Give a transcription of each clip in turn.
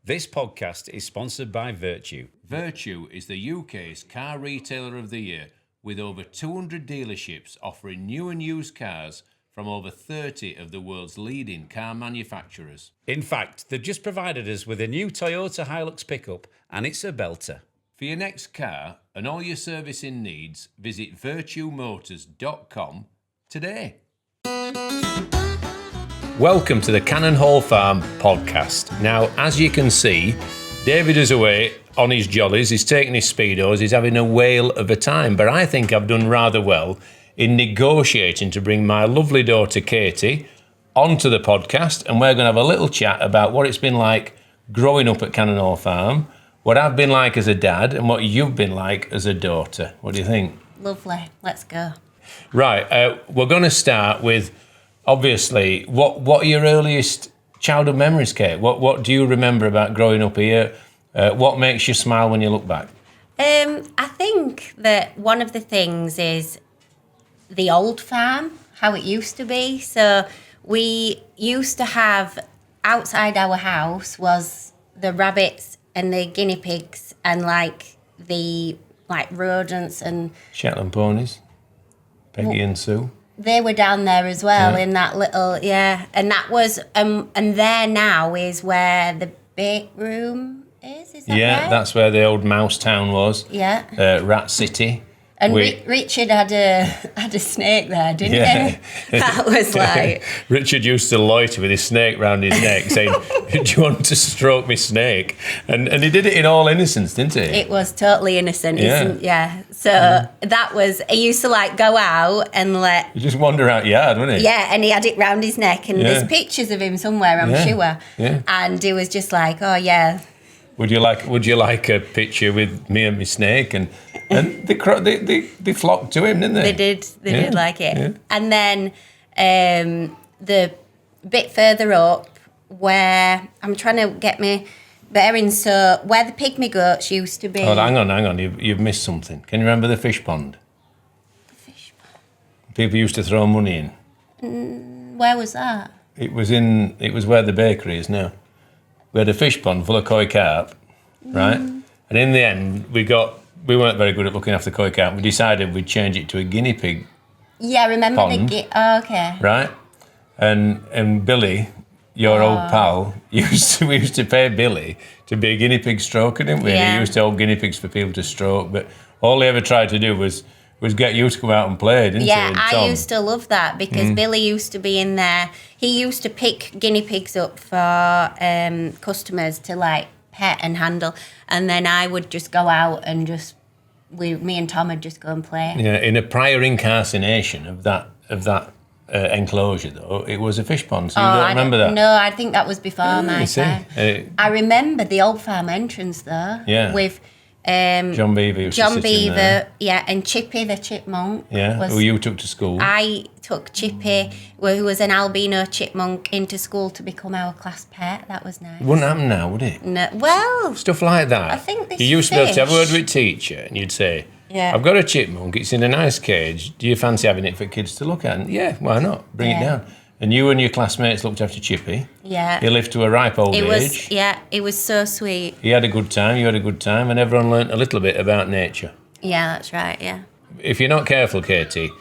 This podcast is sponsored by Virtue. Virtue is the UK's car retailer of the year, with over 200 dealerships offering new and used cars from over 30 of the world's leading car manufacturers. In fact, they've just provided us with a new Toyota Hilux pickup, and it's a belter. For your next car and all your servicing needs, visit virtuemotors.com today. Welcome to the Cannon Hall Farm podcast. Now, as you can see, David is away on his jollies, he's taking his speedos, he's having a whale of a time, but I think I've done rather well in negotiating to bring my lovely daughter Katie onto the podcast, and we're going to have a little chat about what it's been like growing up at Cannon Hall Farm, what I've been like as a dad, and what you've been like as a daughter. What do you think? Lovely. Let's go. Right, we're going to start with, obviously, what are your earliest childhood memories, Kate? What do you remember about growing up here? What makes you smile when you look back? I think that one of the things is the old farm, how it used to be. So we used to have, outside our house was the rabbits and the guinea pigs and the rodents and... Shetland ponies, Peggy and Sue. They were down there as well in that little, and that was, and there now is where the bake room is that right? That's where the old Mouse Town was. Yeah. Rat City. And Richard had a snake there, didn't he? That was like... Richard used to loiter with his snake round his neck saying, do you want to stroke me snake? And he did it in all innocence, didn't he? It was totally innocent, yeah. So that was... He used to go out and let... You just wander out yard, wouldn't he? Yeah, and he had it round his neck and there's pictures of him somewhere, I'm sure. Yeah. And he was just like, oh, yeah... Would you like a picture with me and my snake? And they flocked to him, didn't they? They did like it. Yeah. And then the bit further up where I'm trying to get my bearings, so where the pygmy goats used to be. Oh, hang on, you've missed something. Can you remember the fish pond? The fish pond. People used to throw money in. Where was that? It was where the bakery is now. We had a fish pond full of koi carp, right? And in the end, we weren't very good at looking after koi carp. We decided we'd change it to a guinea pig. Yeah, I remember pond, okay. Right? And Billy, your old pal, we used to pay Billy to be a guinea pig stroker, didn't we? Yeah. And he used to hold guinea pigs for people to stroke, but all he ever tried to do was get you to come out and play, didn't he? Yeah, I used to love that because Billy used to be in there. He used to pick guinea pigs up for customers to pet and handle, and then I would just go out and me and Tom would just go and play. Yeah, in a prior incarnation of that enclosure, though, it was a fish pond. So you don't remember that? No, I think that was before my time. I remember the old farm entrance though. Yeah. With. John Beaver and Chippy the chipmunk. Yeah, who you took to school. I took Chippy, who was an albino chipmunk, into school to become our class pet. That was nice. It wouldn't happen now, would it? No, well... Stuff like that. I think this You used to be able to have a word with teacher and you'd say, I've got a chipmunk, it's in a nice cage, do you fancy having it for kids to look at? And yeah, why not? Bring it down. And you and your classmates looked after Chippy. Yeah. He lived to a ripe old age. It was so sweet. He had a good time, you had a good time, and everyone learnt a little bit about nature. Yeah, that's right, yeah. If you're not careful, Katie,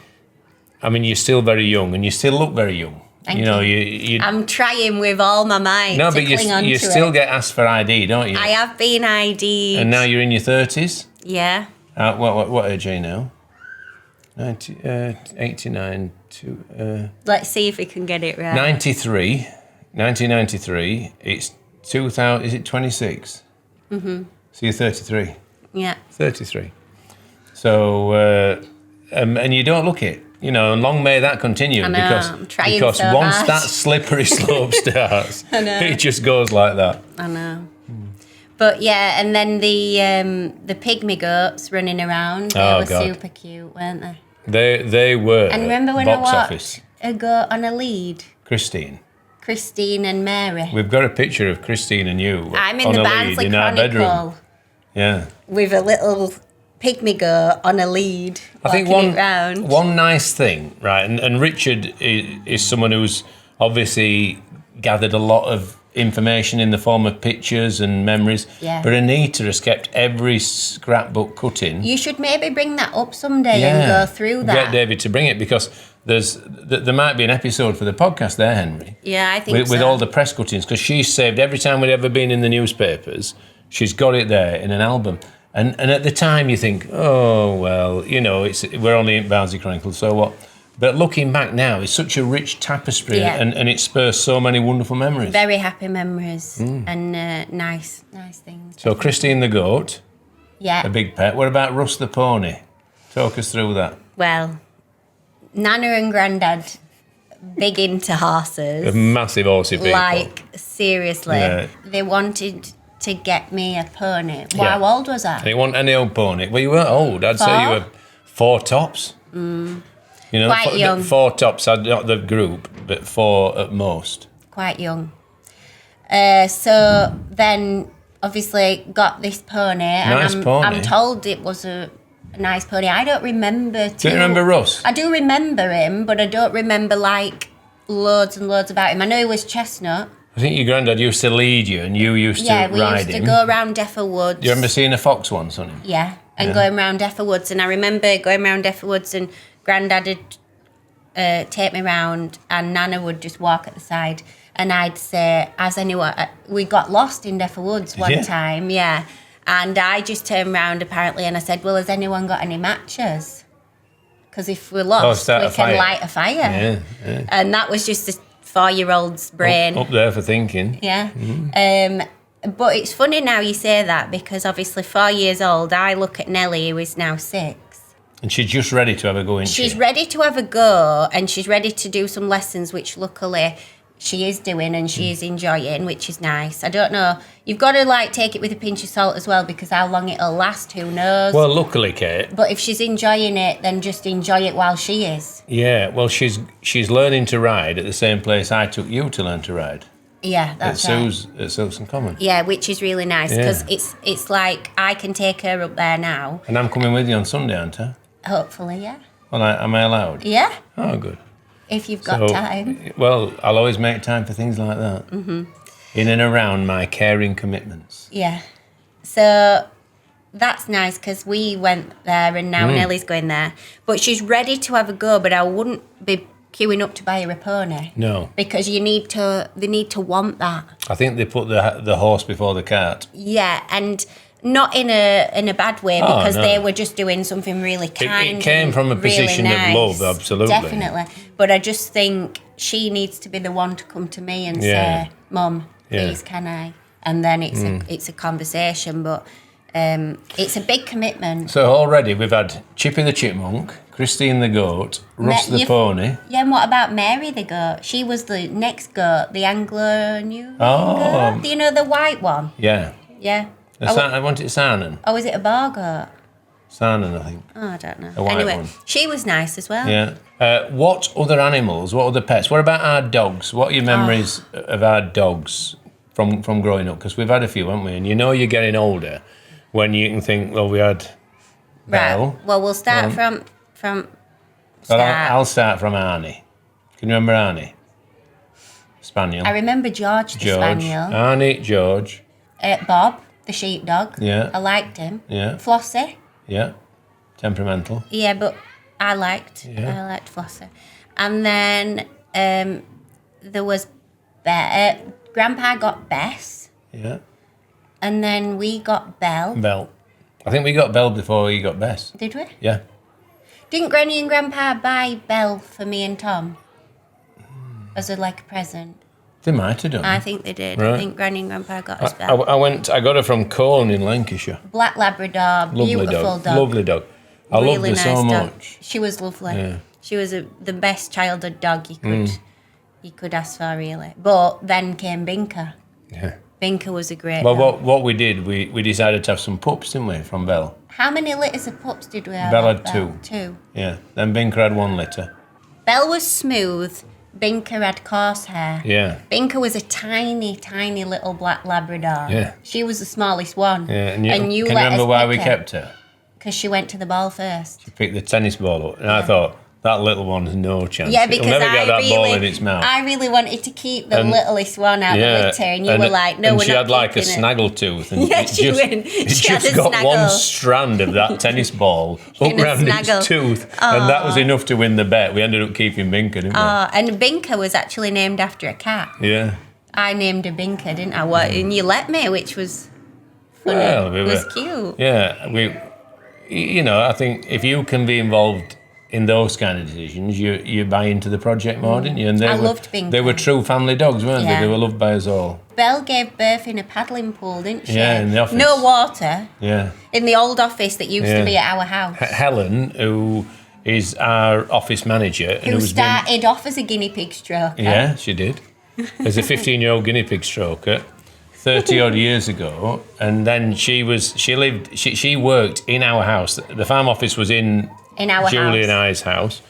I mean, you're still very young, and you still look very young. Thank you. I'm trying with all my might to cling on to it. You still get asked for ID, don't you? I have been ID'd. And now you're in your 30s? Yeah. What age are you now? 89 to... Let's see if we can get it right. 1993, it's 2000, is it 26? Mm-hmm. So you're 33? Yeah. 33. So, and you don't look it. And long may that continue. I know, because so once hard. that slippery slope starts, it just goes like that. I know. But yeah, and then the pygmy goats running around, they were super cute, weren't they? They were. And remember when box I watched office. A goat on a lead? Christine and Mary. We've got a picture of Christine and you. I'm in the Barnsley Chronicle. Yeah. With a little pygmy goat on a lead. I think one nice thing, right? And Richard is someone who's obviously gathered a lot of information in the form of pictures and memories. Yeah. But Anita has kept every scrapbook cutting. You should maybe bring that up someday and go through that. Get David to bring it, because there might be an episode for the podcast there, Henry. Yeah, I think With all the press cuttings, because she's saved every time we'd ever been in the newspapers. She's got it there in an album. And at the time you think, oh, well, you know, we're only in Barnsley Chronicles, so what? But looking back now, it's such a rich tapestry, and it spurs so many wonderful memories. Very happy memories and nice things. So Christine the goat, Yeah. a big pet. What about Russ the pony? Talk us through that. Well, Nana and Grandad, big into horses. A massive horsey people. Like, seriously. Yeah. They wanted to get me a pony. Yeah. How old was I? And you want any old pony? Well, you weren't old. I'd say you were 4 tops. You know, Quite young. 4 tops, not the group, but 4 at most. Quite young. So then, obviously, got this pony. Nice and pony. I'm told it was a nice pony. I don't remember. Do you remember Russ? I do remember him, but I don't remember, like, loads and loads about him. I know he was chestnut. I think your granddad used to lead you, and you used Yeah, to we ride used to him. go around Deffer Woods. Do you remember seeing a fox once on him? Yeah, and going around Deffer Woods. And I remember going around Deffer Woods, and Grandad would take me round, and Nana would just walk at the side. And I'd say, as anyone, we got lost in Deffer Woods one time, yeah. And I just turned round apparently, and I said, well, has anyone got any matches? Because if we're lost, start we a can fire. light a fire. Yeah. And that was just a 4-year-old's brain. Up there for thinking. Yeah. But it's funny now you say that, because obviously 4 years old, I look at Nellie, who is now 6. And she's just ready to have a go, isn't She's she? ready to have a go, and she's ready to do some lessons, which luckily she is doing and she is enjoying, which is nice. I don't know. You've got to, like, take it with a pinch of salt as well, because how long it'll last, who knows? Well, luckily, Kate. But if she's enjoying it, then just enjoy it while she is. Yeah, well, she's learning to ride at the same place I took you to learn to ride. Yeah, that's right. At Silson Common. Yeah, which is really nice, Yeah. because it's like I can take her up there now, And I'm coming with you on Sunday, aren't I? hopefully, yeah. Well, am I allowed? Yeah, Oh, good. if you've got time. Well, I'll always make time for things like that. Mm-hmm. In and around my caring commitments. Yeah. So that's nice, because we went there and now Nellie's going there. But she's ready to have a go, but I wouldn't be queuing up to buy her a pony. No. Because they need to want that. I think they put the horse before the cart. Yeah, and not in a bad way, Oh, because no. they were just doing something really kind. It came and from a really position of nice. love, absolutely. Definitely. But I just think she needs to be the one to come to me and Yeah. say, Mum, Yeah. please can I? And then it's a conversation, but it's a big commitment. So already we've had Chippy the Chipmunk, Christine the Goat, Russ the you've- Pony. Yeah, and what about Mary the goat? She was the next goat, the Anglo-New Oh. goat. You know, the white one? Yeah. Yeah. I want it Sarnan. Or was it a bar goat? Sarnan, I think. Oh, I don't know. A white Anyway, one. she was nice as well. Yeah. What other animals, what other pets? What about our dogs? What are your memories of our dogs from growing up? Because we've had a few, haven't we? And you know you're getting older when you can think, well, we had Right. Belle. Well, we'll start from But start. I'll start from Arnie. Can you remember Arnie? Spaniel. I remember George the George. spaniel. Arnie, George. Bob the sheepdog. Yeah. I liked him. Yeah. Flossie. Yeah. Temperamental. Yeah, but I liked Flossie. And then there was Grandpa got Bess, Yeah. and then we got Belle. Belle. I think we got Belle before he got Bess. Did we? Yeah. Didn't Granny and Grandpa buy Belle for me and Tom as a present? They might have done. I think they did. Right. I think Granny and Grandpa got us Belle. I got her from Colne in Lancashire. Black Labrador, Lovely beautiful dog. Lovely dog. I loved Really her nice so dog. much. She was lovely. Yeah. She was the best childhood dog you could ask for, really. But then came Binker. Yeah. Binker was a great Well, dog. what we did, we decided to have some pups, didn't we, from Belle? How many litters of pups did we have? Belle of had 2. 2. Yeah. Then Binker had 1 litter. Belle was smooth. Binker had coarse hair. Yeah. Binker was a tiny, tiny little black Labrador. Yeah. She was the smallest one. Yeah. And you you can let remember us why pick we her kept her? because she went to the ball first. She picked the tennis ball up. And I thought, That little one has no chance. Yeah, It'll because never get that ball in its mouth. I really wanted to keep the And- littlest one out of the litter, and you were like, "No, and we're she not had like a keeping it." snaggle tooth, and Yeah, it she just, went- it she had just a got snaggle. one strand of that tennis ball up In a round snaggle. its tooth, and that was enough to win the bet. We ended up keeping Binka, didn't we? And Binka was actually named after a cat. Yeah. I named her Binka, didn't I? What? And you let me, which was funny. Well, we it was were- cute. Yeah, I think if you can be involved in those kind of decisions, you buy into the project more, didn't you? And I loved Binka. They were true family dogs, weren't Yeah. they? They were loved by us all. Belle gave birth in a paddling pool, didn't she? Yeah, in the office. No water. Yeah. In the old office that used Yeah. to be at our house. Helen, who is our office manager, and Who who's been, started off as a guinea pig stroker. yeah, she did, as a 15-year-old guinea pig stroker, 30 odd years ago, and then she worked in our house. The farm office was in our Julie house. and I's house,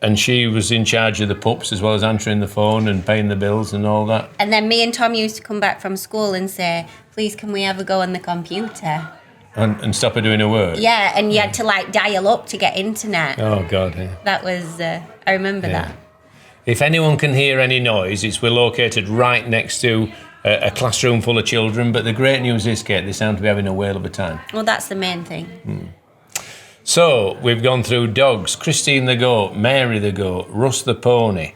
and she was in charge of the pups as well as answering the phone and paying the bills and all that. And then me and Tom used to come back from school and say, "Please, can we have a go on the computer?" And stop her doing her work. Yeah, and you had to like dial up to get internet. Oh God. Yeah. That was, I remember that. If anyone can hear any noise, we're located right next to a classroom full of children. But the great news is, Kate, they sound to be having a whale of a time. Well, that's the main thing. So we've gone through dogs, Christine the goat, Mary the goat, Russ the pony.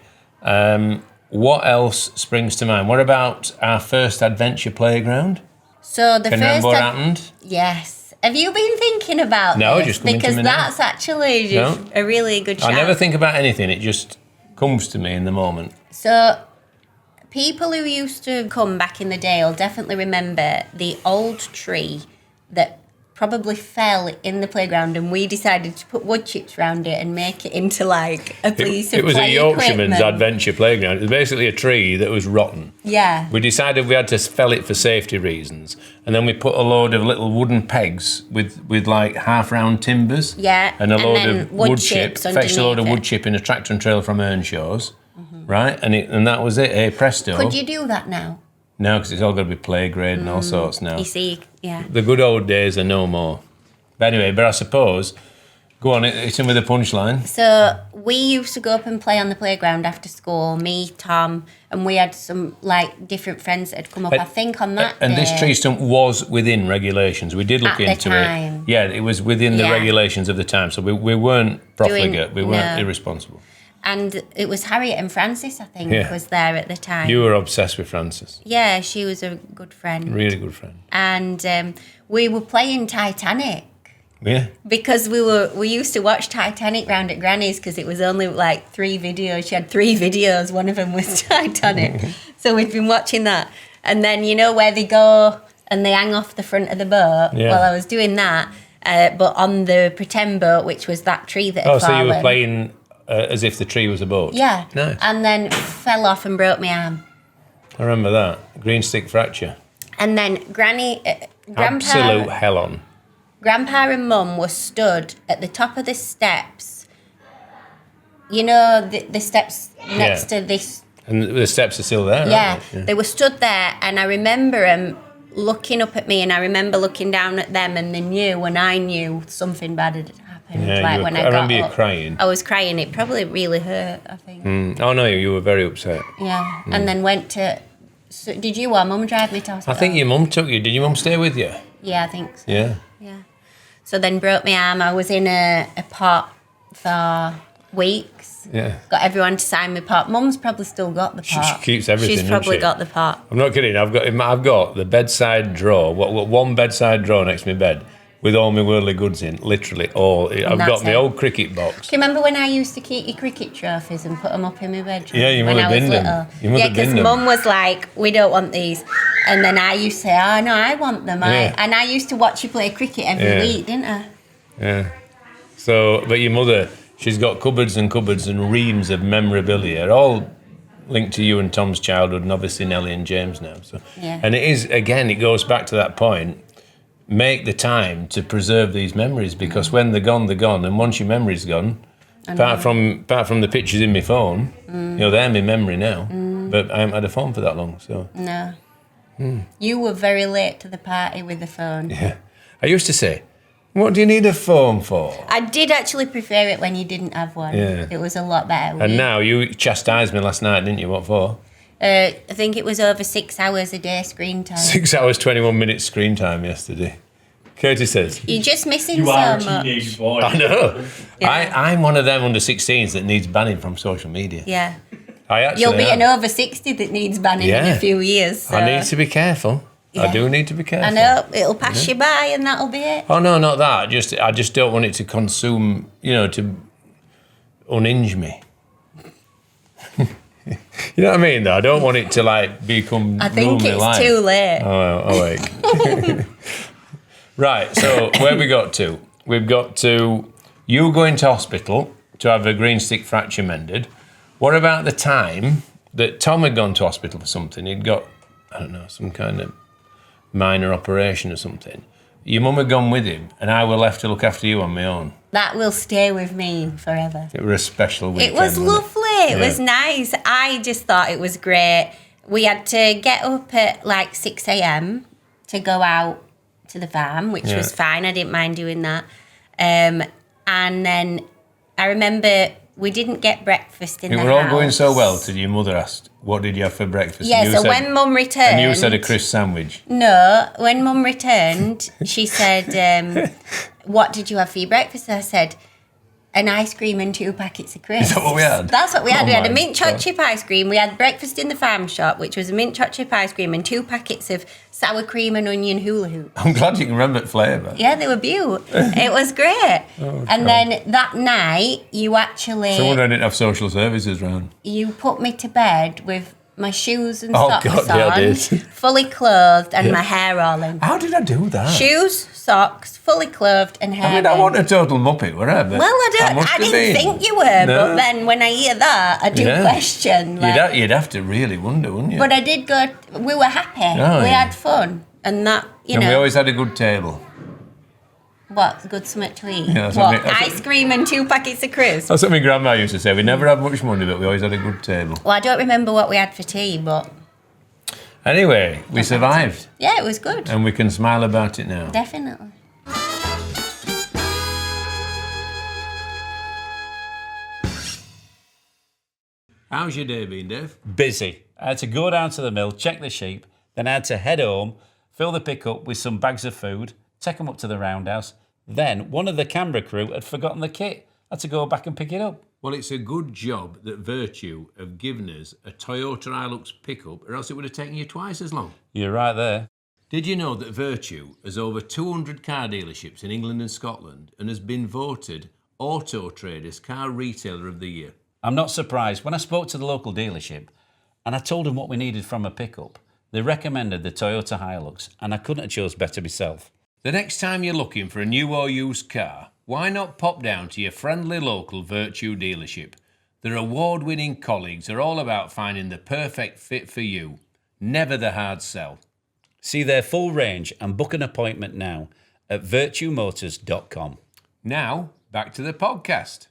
What else springs to mind? What about our first adventure playground? So the Can you remember first, what happened? yes. Have you been thinking about No, this? just coming to because me now. that's actually just No. a really good shout. I never think about anything. It just comes to me in the moment. So people who used to come back in the day will definitely remember the old tree that probably fell in the playground, and we decided to put wood chips around it and make it into like a piece It of was a play Yorkshireman's equipment. adventure playground. It was basically a tree that was rotten. Yeah. We decided we had to fell it for safety reasons, and then we put a load of little wooden pegs with like half round timbers. Yeah, and a and load then of wood wood chip. chips Fetched a load of underneath wood it. chip in a tractor and trailer from Earnshaw's, right? And that was it. Hey, presto. Could you do that now? No, because it's all got to be play grade and all sorts now. You see, yeah. The good old days are no more. But anyway, I suppose, go on, hit him with a punchline. So we used to go up and play on the playground after school, me, Tom, and we had some like different friends that had come up, I think, on that And day. this tree stump was within regulations. We did look At the into time. it. Yeah, it was within the Yeah. regulations of the time. So we weren't profligate. We weren't no. irresponsible. And it was Harriet and Francis, I think, Yeah. was there at the time. You were obsessed with Frances. Yeah, she was a good friend. Really good friend. And we were playing Titanic. Yeah. Because we used to watch Titanic round at Granny's because it was only like 3 videos. She had 3 videos. One of them was Titanic. So we'd been watching that. And then you know where they go and they hang off the front of the boat? Yeah. Well, I was doing that. But on the pretend boat, which was that tree that had Oh, so fallen. you were playing as if the tree was a boat? Yeah. Nice. And then fell off and broke my arm. I remember that. Green stick fracture. And then Absolute hell on. Grandpa and Mum were stood at the top of the steps. You know, the steps next to this. And the steps are still there, Yeah, aren't they? they were stood there, and I remember them looking up at me, and I remember looking down at them, and they knew, and I knew something bad had happened. Yeah, like you were- when I I got remember you up, crying. I was crying. It probably really hurt, I think. Oh, no, you were very upset. Yeah, and then went to. So did you or Mum drive me to I hospital? think your mum took you. Did your mum stay with you? Yeah, I think so. Yeah. Yeah. So then broke my arm. I was in a pot for weeks. Yeah. Got everyone to sign my pot. Mum's probably still got the She pot. keeps everything, She's doesn't probably she? got the pot. I'm not kidding. I've got the bedside drawer. One bedside drawer next to my bed with all my worldly goods in. Literally all. I've that's got my it. old cricket box. Do you remember when I used to keep your cricket trophies and put them up in my bedroom? Yeah, you when must have I was binned them. little? You must yeah, have binned because them. Mum was like, "We don't want these," and then I used to say, "Oh no, I want them." Yeah. And I used to watch you play cricket every Yeah. week, didn't I? Yeah. So, but your mother, she's got cupboards and cupboards and reams of memorabilia, all linked to you and Tom's childhood, and obviously Nellie and James now. So, Yeah. and it is again, it goes back to that point. Make the time to preserve these memories because when they're gone, they're gone. And once your memory's gone, apart from the pictures in my phone, they're my memory now. But I haven't had a phone for that long, so No. You were very late to the party with the phone. yeah. I used to say, What do you need a phone for? I did actually prefer it when you didn't have one. Yeah. It was a lot better. And now you chastised me last night, didn't you? What for? I think it was over 6 hours a day screen time. 6 hours, 21 minutes screen time yesterday. Katie says. You're just missing You are a so much. teenage boy. I know. Yeah. I'm one of them under 16s that needs banning from social media. Yeah. I actually You'll be am. an over 60 that needs banning in Yeah. a few years. So. I need to be careful. I Yeah. do need to be careful. I know, it'll pass you by and that'll be it. Oh no, not that. I just don't want it to consume. To unhinge me. You know what I mean? Though I don't want it to become. I think rule me it's life. too late. Oh wait. Right. So where we got to? We've got to you going to hospital to have a green stick fracture mended. What about the time that Tom had gone to hospital for something? He'd got, I don't know, some kind of minor operation or something. Your mum had gone with him, and I were left to look after you on my own. That will stay with me forever. It was a special weekend. It was wasn't lovely. It Yeah. was nice. I just thought it was great. We had to get up at 6 a.m. to go out to the farm, which Yeah. was fine. I didn't mind doing that. And then I remember we didn't get breakfast in It the were all house. going so well till your mother asked, "What did you have for breakfast?" Yeah, And you so said- when Mum returned... And you said a crisp sandwich. No, when Mum returned, she said, what did you have for your breakfast? I said, an ice cream and 2 packets of crisps. Is that what we had? That's what we had. Oh We had a my mint chocolate God. chip ice cream. We had breakfast in the farm shop, which was a mint chocolate chip ice cream and 2 packets of sour cream and onion hula hoop. I'm glad you can remember the flavour. Yeah, they were beautiful. It was great. And then that night, you actually... So wonder I didn't have social services round. You put me to bed with my shoes and Oh, socks God, on, yeah, I did. fully clothed and Yeah. my hair all in. How did I do that? Shoes, socks, fully clothed and hair I mean, I in. want a total muppet, whatever. Well, I must have didn't been. think you were, No. but then when I hear that, I do Yeah. question. Like, You'd have to really wonder, wouldn't you? but I did go. We were happy. Oh, we yeah. had fun, and that and we always had a good table. what good something to eat. Yeah, that's what what I mean. ice cream and 2 packets of crisps. That's what my grandma used to say. We never had much money, but we always had a good table. Well, I don't remember what we had for tea, but Anyway, we survived, yeah, it was good. and we can smile about it now. Definitely. How's your day been, Dave? Busy. I had to go down to the mill, check the sheep, then I had to head home, fill the pickup with some bags of food, take them up to the roundhouse. Then one of the camera crew had forgotten the kit. I had to go back and pick it up. Well, it's a good job that Virtue have given us a Toyota Hilux pickup, or else it would have taken you twice as long. You're right there. Did you know that Virtue has over 200 car dealerships in England and Scotland and has been voted Auto Trader's Car Retailer of the Year? I'm not surprised. When I spoke to the local dealership and I told them what we needed from a pickup, they recommended the Toyota Hilux, and I couldn't have chose better myself. The next time you're looking for a new or used car, why not pop down to your friendly local Virtue dealership? Their award-winning colleagues are all about finding the perfect fit for you. Never the hard sell. See their full range and book an appointment now at virtuemotors.com. Now, back to the podcast.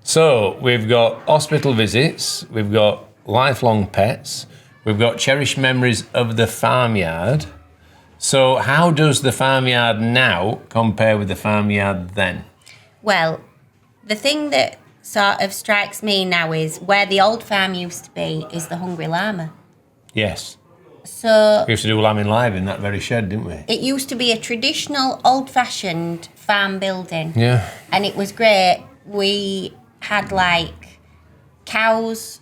So, we've got hospital visits, we've got lifelong pets, we've got cherished memories of the farmyard. So, how does the farmyard now compare with the farmyard then? Well, the thing that sort of strikes me now is where the old farm used to be is the Hungry Llama. Yes, So we used to do lambing live in that very shed, didn't we? it used to be a traditional old-fashioned farm building. Yeah. And it was great. We had cows,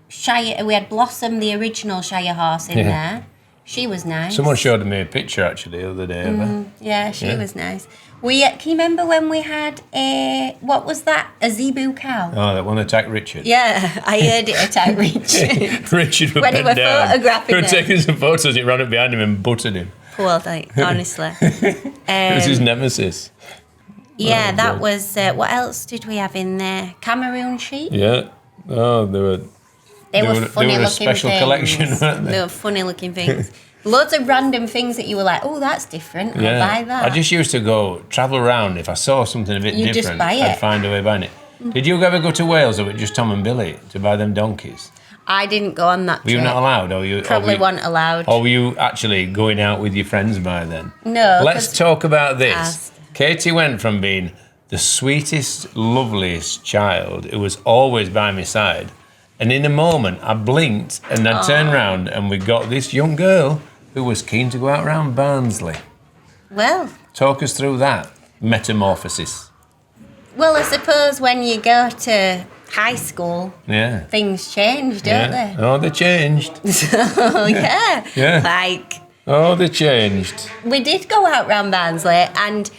Shire. We had Blossom, the original Shire horse, in Yeah. there. She was nice. Someone showed me a picture actually the other day of her. Yeah, she Yeah. was nice. Can you remember when we had what was that? A zebu cow. Oh, that one attacked Richard. Yeah, I heard it attack Richard. Richard would When he bend were down. photographing He were it. taking some photos, he ran up behind him and butted him. Poor thing, honestly. It was his nemesis. Yeah, Oh, that God. was. What else did we have in there? Cameroon sheep. Yeah. Oh, they were. They were were- they funny were a looking special things. collection, weren't they? They were funny looking things. Loads of random things that you were like, oh, that's different. I'll buy that. I just used to go travel around. If I saw something a bit You'd just different, buy I'd it. find a way of buying it. Did you ever go to Wales or with just Tom and Billy to buy them donkeys? I didn't go on that Were you trip. not allowed? Or you Probably weren't allowed. Or were you actually going out with your friends by then? No. Let's 'cause talk about this. Asked. Katie went from being the sweetest, loveliest child who was always by my side, and in a moment I blinked and I turned round and we got this young girl who was keen to go out round Barnsley. Well, Talk us through that metamorphosis. I suppose when you go to high school, Yeah. things change, don't Yeah. Oh, they changed. they? Oh, yeah. Yeah. Like, Oh, they changed. we did go out round Barnsley, and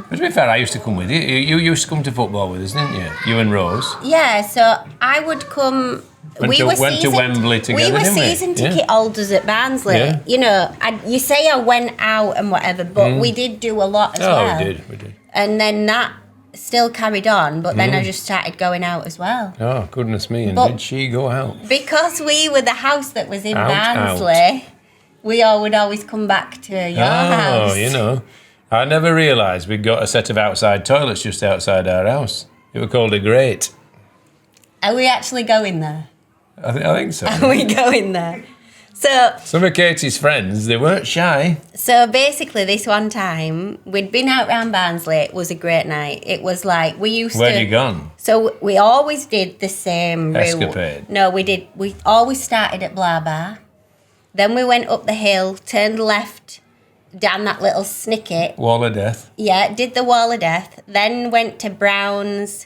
But to be fair, I used to come with you. You used to come to football with us, didn't you? You and Rose. yeah, so I would come. Went to Wembley together, We were didn't we? season Yeah. ticket holders at Barnsley. Yeah. You know, you say I went out and whatever, but we did do a lot as Oh, well. we did. And then that still carried on, but then I just started going out as well. Oh, goodness me. And But- did she go out? Because we were the house that was in Out, Barnsley, we all would always come back to your house. Oh, you know. I never realised we'd got a set of outside toilets just outside our house. It was called a grate. Are we actually going there? I think so. Are we going there? So Some of Katie's friends, they weren't shy. So basically, this one time we'd been out round Barnsley. It was a great night. It was like we used Where'd to. you gone? So we always did the same route. Escapade. No, we did. We always started at Blah Bar. Then we went up the hill, turned left down that little snicket. Wall of Death. Yeah, did the Wall of Death. Then went to Brown's.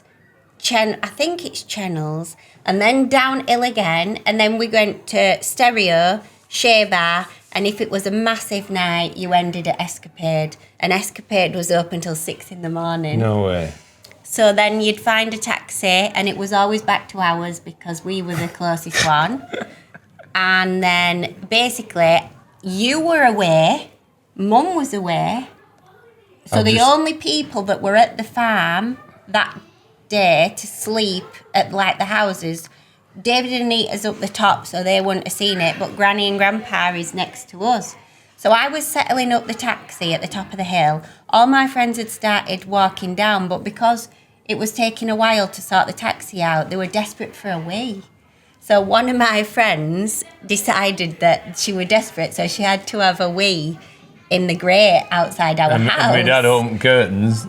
I think it's Channels. And then downhill again. And then we went to Stereo, Shea Bar. And if it was a massive night, you ended at Escapade. And Escapade was open till 6 in the morning. No way. So then you'd find a taxi, and it was always back to ours because we were the closest one. And then basically, you were away, Mum was away. So I'm the just- only people that were at the farm that day to sleep at like the houses, David and Anita's up the top, so they wouldn't have seen it, but Granny and Grandpa is next to us. So I was settling up the taxi at the top of the hill. All my friends had started walking down, but because it was taking a while to sort the taxi out, they were desperate for a wee. So one of my friends decided that she was desperate, so she had to have a wee in the grate outside our And house. my dad opened curtains.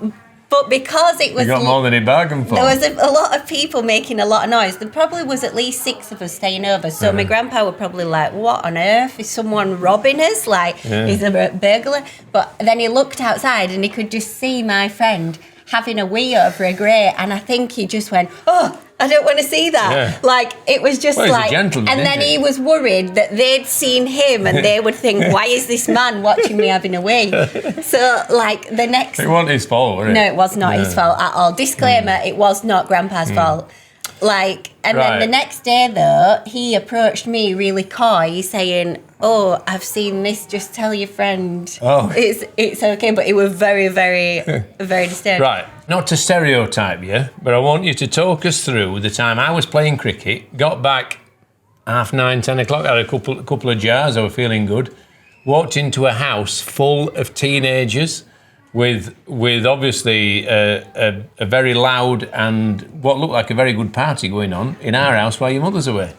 But because it He was got more than he bargained for. there was a lot of people making a lot of noise. There probably was at least 6 of us staying over. So my grandpa were probably like, what on earth? Is someone robbing us? Like, is there a burglar? But then he looked outside and he could just see my friend having a wee over a grate. And I think he just went, oh, I don't want to see that. Yeah. Like, it was just Well, he's a like... gentleman, and then isn't he? he was worried that they'd seen him and they would think, why is this man watching me having a wee? So, like, the next... It wasn't his fault, was it? No, it was not his fault at all. Disclaimer, it was not Grandpa's fault. Like, and then the Right. next day, though, he approached me really coy, saying, oh, I've seen this, just tell your friend. Oh. It's okay, but it was very, very, very disturbed. Right, not to stereotype you, but I want you to talk us through the time I was playing cricket, got back 9:30, 10 o'clock, had a couple of jars, I was feeling good, walked into a house full of teenagers with obviously a very loud and what looked like a very good party going on in our house while your mother's away.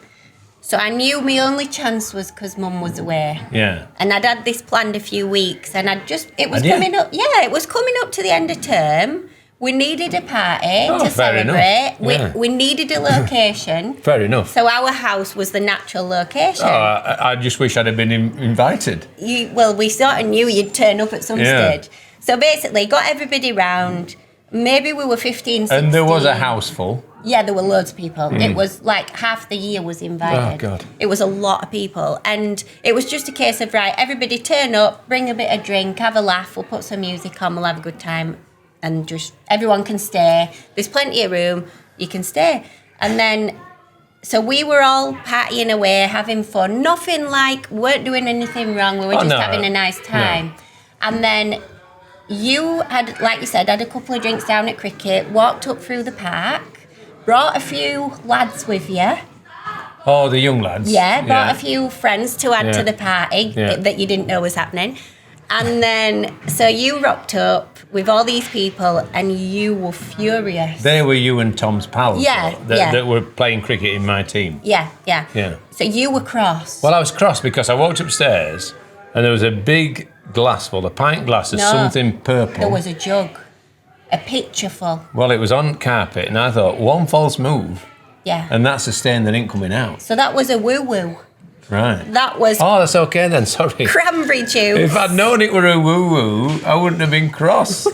So I knew my only chance was because Mum was away. Yeah. And I'd had this planned a few weeks, and it was Had you? coming up. Yeah, it was coming up to the end of term. We needed a party Oh, to fair enough. celebrate. Yeah. We needed a location. Fair enough. So our house was the natural location. Oh, I just wish I'd have been invited. We sort of knew you'd turn up at some Yeah. stage. So basically, got everybody round. Maybe we were 15, 16. And there was a house full. Yeah, there were loads of people. It was like half the year was invited. Oh, God. It was a lot of people. And it was just a case of, right, everybody turn up, bring a bit of drink, have a laugh, we'll put some music on, we'll have a good time. And just, everyone can stay. There's plenty of room, you can stay. And then, so we were all partying away, having fun. Nothing like, weren't doing anything wrong, we were just no. having a nice time. And then you had, like you said, had a couple of drinks down at cricket, walked up through the park, brought a few lads with you. Oh, the young lads. Yeah, brought a few friends to add Yeah. to the party Yeah. that you didn't know was happening. And then, so you rocked up with all these people, and you were furious. They were you and Tom's pals. Yeah, though, yeah. that were playing cricket in my team. Yeah. Yeah. So you were cross. Well, I was cross because I walked upstairs and there was a big glass full, a pint glass of No, something purple. There was a jug, a pitcher full. Well, it was on carpet, and I thought, one false move, Yeah. and that's a stain that ain't coming out. So that was a woo-woo. Right. That was Oh, that's okay then, sorry. cranberry juice. If I'd known it were a woo-woo, I wouldn't have been cross.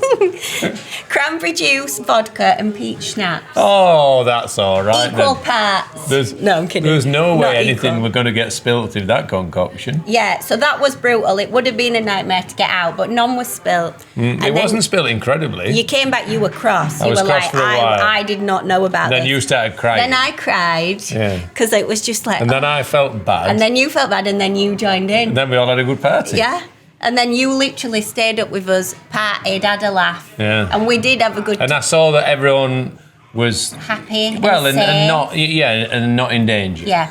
Cranberry juice, vodka, and peach schnapps. Oh, that's all right Equal then. parts. No, I'm kidding. There's no Not way anything equal. were going to get spilt through that concoction. Yeah, so that was brutal. It would have been a nightmare to get out, but none was spilt. And It then wasn't spilt incredibly. You came back, you were cross. I You was were cross like, for a while. I did not know about Then this. you started crying. Then I cried. Yeah. Because it was just like, And then I felt bad. and then you felt bad, and then you joined in. And then we all had a good party. Yeah. And then you literally stayed up with us, partied, had a laugh. Yeah. And we did have a good And I saw that everyone was happy. well and, and safe. not and not in danger. Yeah.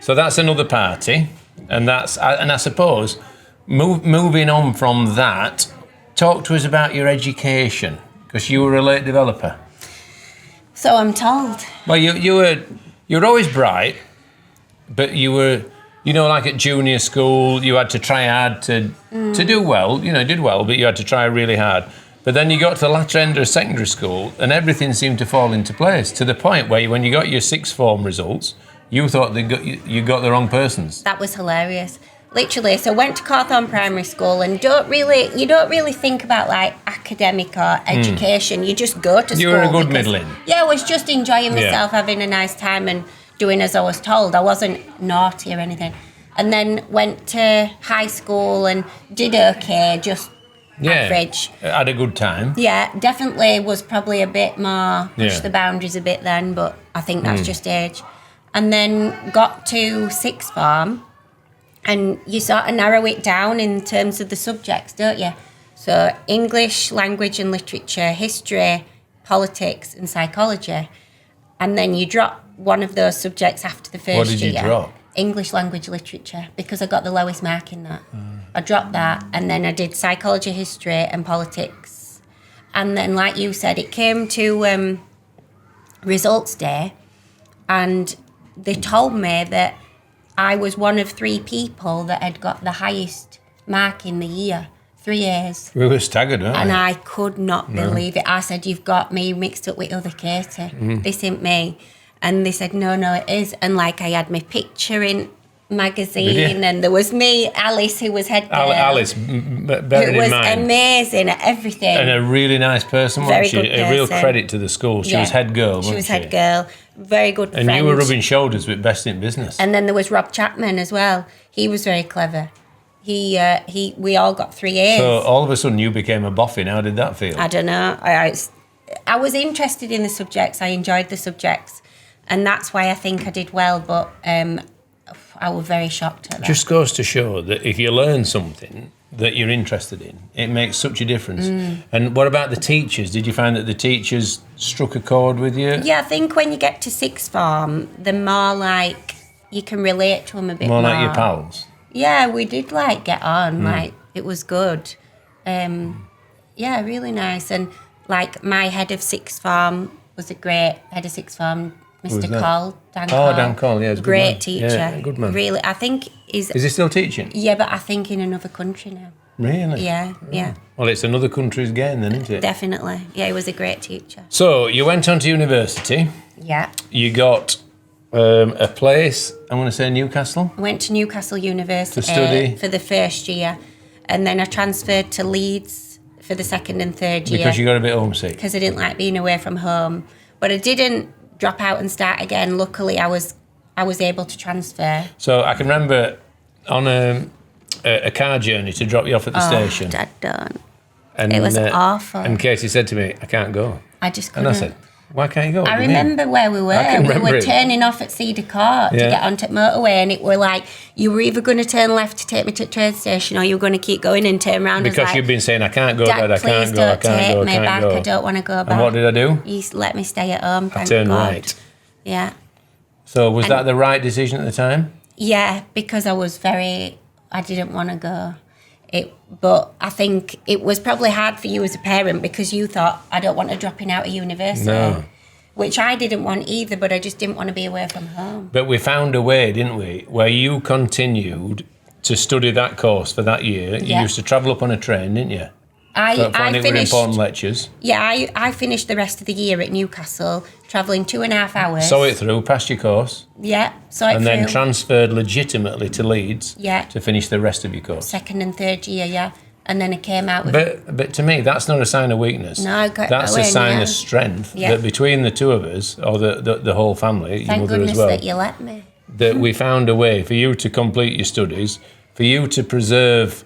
So that's another party, and I suppose moving on from that, talk to us about your education because you were a late developer. So I'm told. Well, you were always bright, but you were. Like at junior school, you had to try hard to do well. Did well, but you had to try really hard. But then you got to the latter end of secondary school, and everything seemed to fall into place to the point where when you got your sixth form results, you thought you got the wrong persons. That was hilarious. Literally, so went to Cawthorne Primary School, and you don't really think about like academic or education. You just go to school. You were a good because- middling. Yeah, I was just enjoying Yeah. myself, having a nice time, and doing as I was told. I wasn't naughty or anything. And then went to high school and did okay, just average. Had a good time. Yeah, definitely was probably a bit more, pushed Yeah. the boundaries a bit then, but I think that's just age. And then got to sixth form, and you sort of narrow it down in terms of the subjects, don't you? So English, language and literature, history, politics and psychology. And then you drop one of those subjects after the first year. What did you drop? English, language, literature, because I got the lowest mark in that. I dropped that, and then I did psychology, history, and politics. And then, like you said, it came to results day, and they told me that I was one of 3 people that had got the highest mark in the year, 3 A's. We were staggered, weren't And we? I could not believe it. I said, "You've got me mixed up with other Katie. This ain't me." And they said, no, it is. And like I had my picture in magazine, Did you? and there was me, Alice, who was head girl. Alice, better Who in was mind. amazing at everything. And a really nice person, wasn't Very she? good A real person. credit to the school. She was Yeah. head girl, wasn't She was head girl. Very good And friend. you were rubbing shoulders with Best in Business. And then there was Rob Chapman as well. He was very clever. We all got 3 A's. So all of a sudden you became a boffin. How did that feel? I don't know. I was interested in the subjects. I enjoyed the subjects. And that's why I think I did well. But I was very shocked at that. Just goes to show that if you learn something that you're interested in, it makes such a difference. And what about the teachers? Did you find that the teachers struck a chord with you? Yeah, I think when you get to sixth form, the more like you can relate to them a bit more. More like your pals. Yeah, we did like get on. Like it was good. Yeah, really nice. And like my head of sixth form was a great head of sixth form, was Mr. that? Cole. Dan Oh, Cole. Dan Cole, yeah, he's a good great man. teacher. Yeah, good man. Really, I think Is he still teaching? Yeah, but I think in another country now. Really? Yeah, yeah, Well, it's another country's game then, isn't it? definitely. Yeah, he was a great teacher. So you went on to university. Yeah. You got a place, I'm going to say Newcastle. I went to Newcastle University To study? for the first year, and then I transferred to Leeds for the second and third year Because you got a bit homesick. because I didn't like being away from home. But I didn't drop out and start again. Luckily, I was able to transfer. So I can remember on a car journey to drop you off at the station. Dad done. And, It was awful. And Katie said to me, I can't go. I just And couldn't. I said, why can't you go? I What do you mean? remember where we were. I can We remember were it. turning off at Cedar Court to Yeah. get onto the motorway, and it were like you were either going to turn left to take me to the train station, or you were going to keep going and turn around. Because like, you've been saying, I can't go, Dad, I please can't go, I don't can't take go, I me can't back. go. I don't want to go back. And what did I do? You let me stay at home. I Thank turned God. right. Yeah, So was that the right decision at the time? yeah, because I didn't want to go. But I think it was probably hard for you as a parent because you thought, I don't want her dropping out of university. No. Which I didn't want either, but I just didn't want to be away from home. But we found a way, didn't we, where you continued to study that course for that year. You Yeah. used to travel up on a train, didn't you? I When it were finished. important lectures. Yeah, I finished the rest of the year at Newcastle, travelling 2.5 hours. Saw it through, passed your course, Yeah, saw it and then through. transferred legitimately to Leeds Yeah. to finish the rest of your course. Second and third year, yeah. And then I came out with... But to me, that's not a sign of weakness. No, I got That's a going, sign yeah. of strength Yeah. that between the two of us, or the whole family, your Thank mother goodness as well, that you let me. that we found a way for you to complete your studies, for you to preserve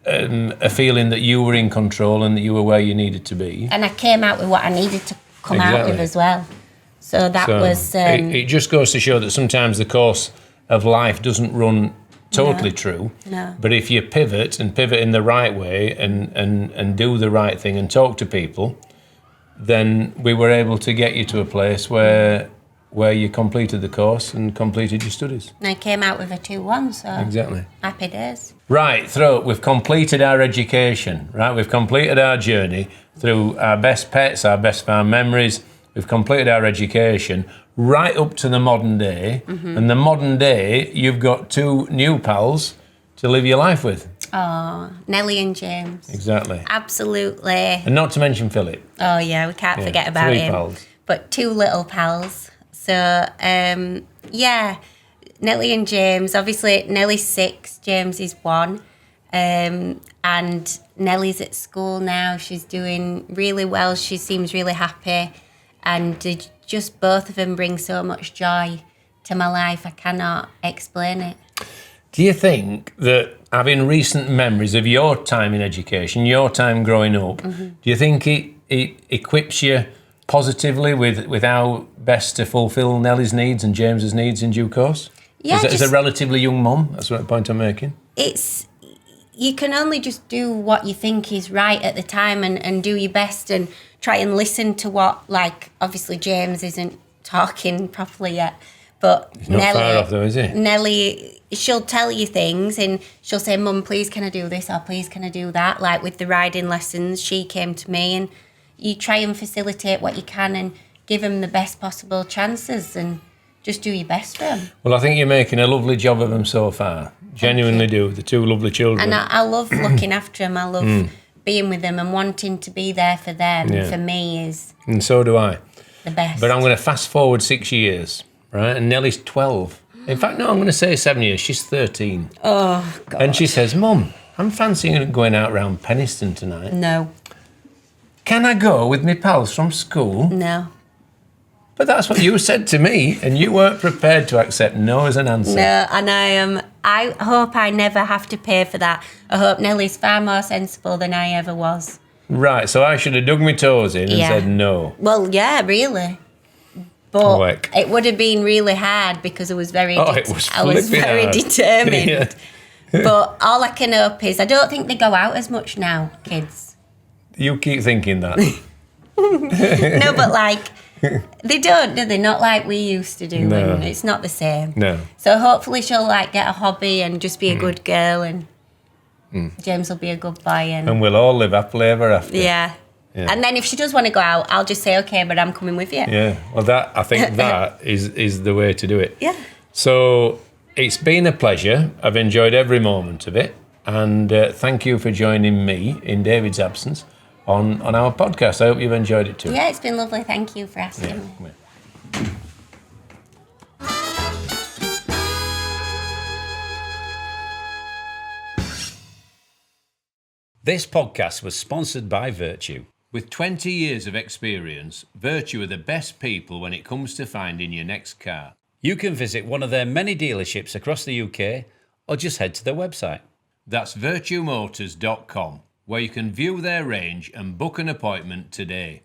a feeling that you were in control and that you were where you needed to be. And I came out with what I needed to come out with Exactly. as well. So that So was... it just goes to show that sometimes the course of life doesn't run totally true. No. But if you pivot and pivot in the right way and do the right thing and talk to people, then we were able to get you to a place where you completed the course and completed your studies. and I came out with a 2-1, so Exactly. happy days. Right, Throat, we've completed our education, right? We've completed our journey through our best pets, our best farm memories. We've completed our education right up to the modern day. Mm-hmm. And the modern day, you've got 2 new pals to live your life with. Oh, Nellie and James. Exactly. Absolutely. And not to mention Philip. Oh, yeah, we can't forget about 3 him. pals. But 2 little pals. So, yeah, Nellie and James. Obviously, Nellie's 6, James is 1. And Nellie's at school now. She's doing really well. She seems really happy. And just both of them bring so much joy to my life. I cannot explain it. Do you think that having recent memories of your time in education, your time growing up, Mm-hmm. do you think it equips you positively with how best to fulfil Nellie's needs and James's needs in due course? Yeah, as a just- relatively young mum, that's what point I'm making. It's you can only just do what you think is right at the time and do your best and try and listen to what, like, obviously James isn't talking properly yet, but He's not far off though, is he? Nellie, she'll tell you things and she'll say, Mum, please can I do this or please can I do that? Like with the riding lessons, she came to me, and you try and facilitate what you can and give them the best possible chances and just do your best for them. Well, I think you're making a lovely job of them so far. Genuinely do. The 2 lovely children. And I love looking after them. I love being with them and wanting to be there for them. Yeah. For me is And so do I. the best. But I'm going to fast forward 6 years, right? And Nellie's 12. In fact, no, I'm going to say 7 years. She's 13. Oh, God. And she says, Mum, I'm fancying going out round Penistone tonight. No, Can I go with my pals from school? no, But that's what you said to me, and you weren't prepared to accept no as an answer. no. And I hope I never have to pay for that. I hope Nellie's far more sensible than I ever was. Right, so I should have dug my toes in and Yeah. said no. Well, yeah, really. But Quick. it would have been really hard because I was very, It was I was flipping very hard. determined. Yeah. But all I can hope is I don't think they go out as much now, kids. You keep thinking that. No, but like they don't, do they? Not like we used to do. No. And it's not the same. No. So hopefully she'll like get a hobby and just be a good girl, and James will be a good boy. And we'll all live happily ever after. Yeah. Yeah. And then if she does want to go out, I'll just say okay, but I'm coming with you. Yeah. Well, I think that is the way to do it. Yeah. So it's been a pleasure. I've enjoyed every moment of it. And thank you for joining me in David's absence on our podcast. I hope you've enjoyed it too. Yeah, it's been lovely. Thank you for asking me. Come here. This podcast was sponsored by Virtue. With 20 years of experience, Virtue are the best people when it comes to finding your next car. You can visit one of their many dealerships across the UK or just head to their website. That's virtuemotors.com, where you can view their range and book an appointment today.